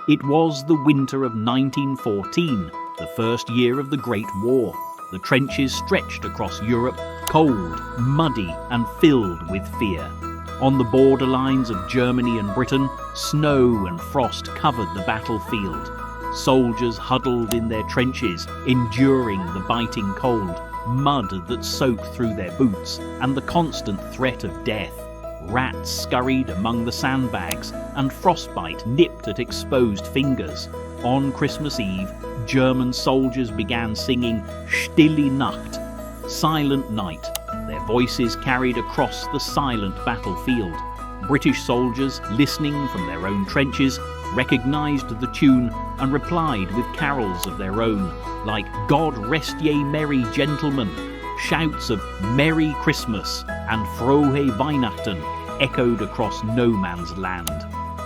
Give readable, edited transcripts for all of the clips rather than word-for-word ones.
It was the winter of 1914, the first year of the Great War. The trenches stretched across Europe, cold, muddy, and filled with fear. On the borderlines of Germany and Britain, snow and frost covered the battlefield. Soldiers huddled in their trenches, enduring the biting cold, mud that soaked through their boots, and the constant threat of death. Rats scurried among the sandbags, and frostbite nipped at exposed fingers. On Christmas Eve, German soldiers began singing Stille Nacht, Silent Night. Their voices carried across the silent battlefield. British soldiers, listening from their own trenches, recognised the tune and replied with carols of their own, like God Rest Ye Merry Gentlemen. Shouts of Merry Christmas and Frohe Weihnachten echoed across no man's land.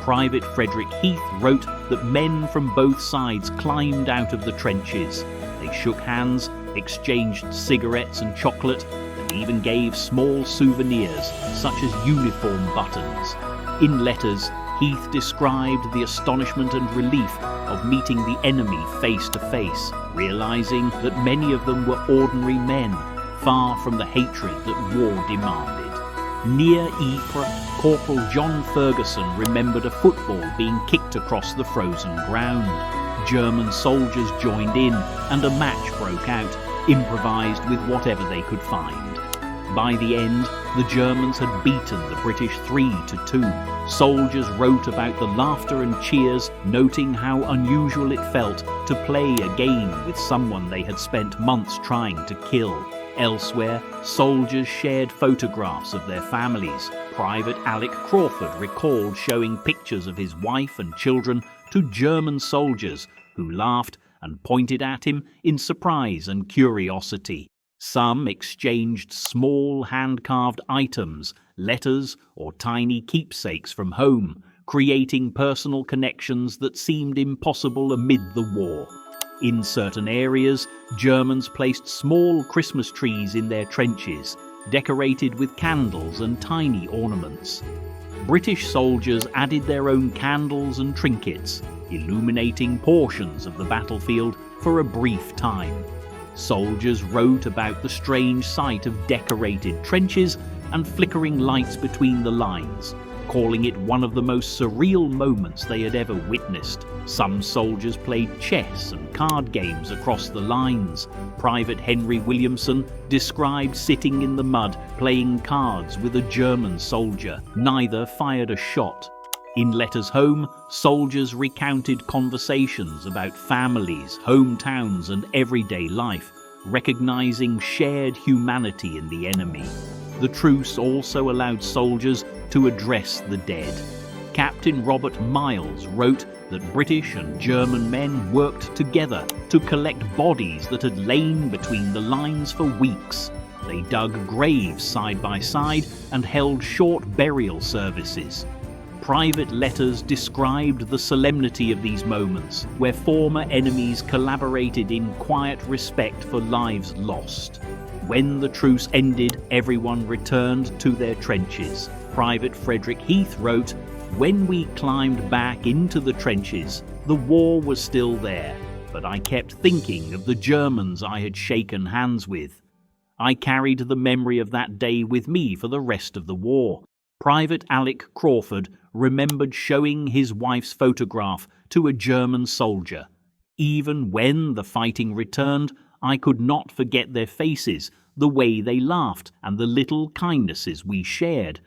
Private Frederick Heath wrote that men from both sides climbed out of the trenches. They shook hands, exchanged cigarettes and chocolate, and even gave small souvenirs, such as uniform buttons. In letters, Heath described the astonishment and relief of meeting the enemy face to face, realising that many of them were ordinary men, far from the hatred that war demanded. Near Ypres, Corporal John Ferguson remembered a football being kicked across the frozen ground. German soldiers joined in, and a match broke out, improvised with whatever they could find. By the end, the Germans had beaten the British 3-2. Soldiers wrote about the laughter and cheers, noting how unusual it felt to play a game with someone they had spent months trying to kill. Elsewhere, soldiers shared photographs of their families. Private Alec Crawford recalled showing pictures of his wife and children to German soldiers who laughed and pointed at him in surprise and curiosity. Some exchanged small hand-carved items, letters, or tiny keepsakes from home, creating personal connections that seemed impossible amid the war. In certain areas, Germans placed small Christmas trees in their trenches, decorated with candles and tiny ornaments. British soldiers added their own candles and trinkets, illuminating portions of the battlefield for a brief time. Soldiers wrote about the strange sight of decorated trenches and flickering lights between the lines, calling it one of the most surreal moments they had ever witnessed. Some soldiers played chess and card games across the lines. Private Henry Williamson described sitting in the mud playing cards with a German soldier. Neither fired a shot. In letters home, soldiers recounted conversations about families, hometowns, and everyday life, recognizing shared humanity in the enemy. The truce also allowed soldiers to address the dead. Captain Robert Miles wrote that British and German men worked together to collect bodies that had lain between the lines for weeks. They dug graves side by side and held short burial services. Private letters described the solemnity of these moments, where former enemies collaborated in quiet respect for lives lost. When the truce ended, everyone returned to their trenches. Private Frederick Heath wrote, "When we climbed back into the trenches, the war was still there, but I kept thinking of the Germans I had shaken hands with. I carried the memory of that day with me for the rest of the war." Private Alec Crawford remembered showing his wife's photograph to a German soldier. "Even when the fighting returned, I could not forget their faces, the way they laughed, and the little kindnesses we shared."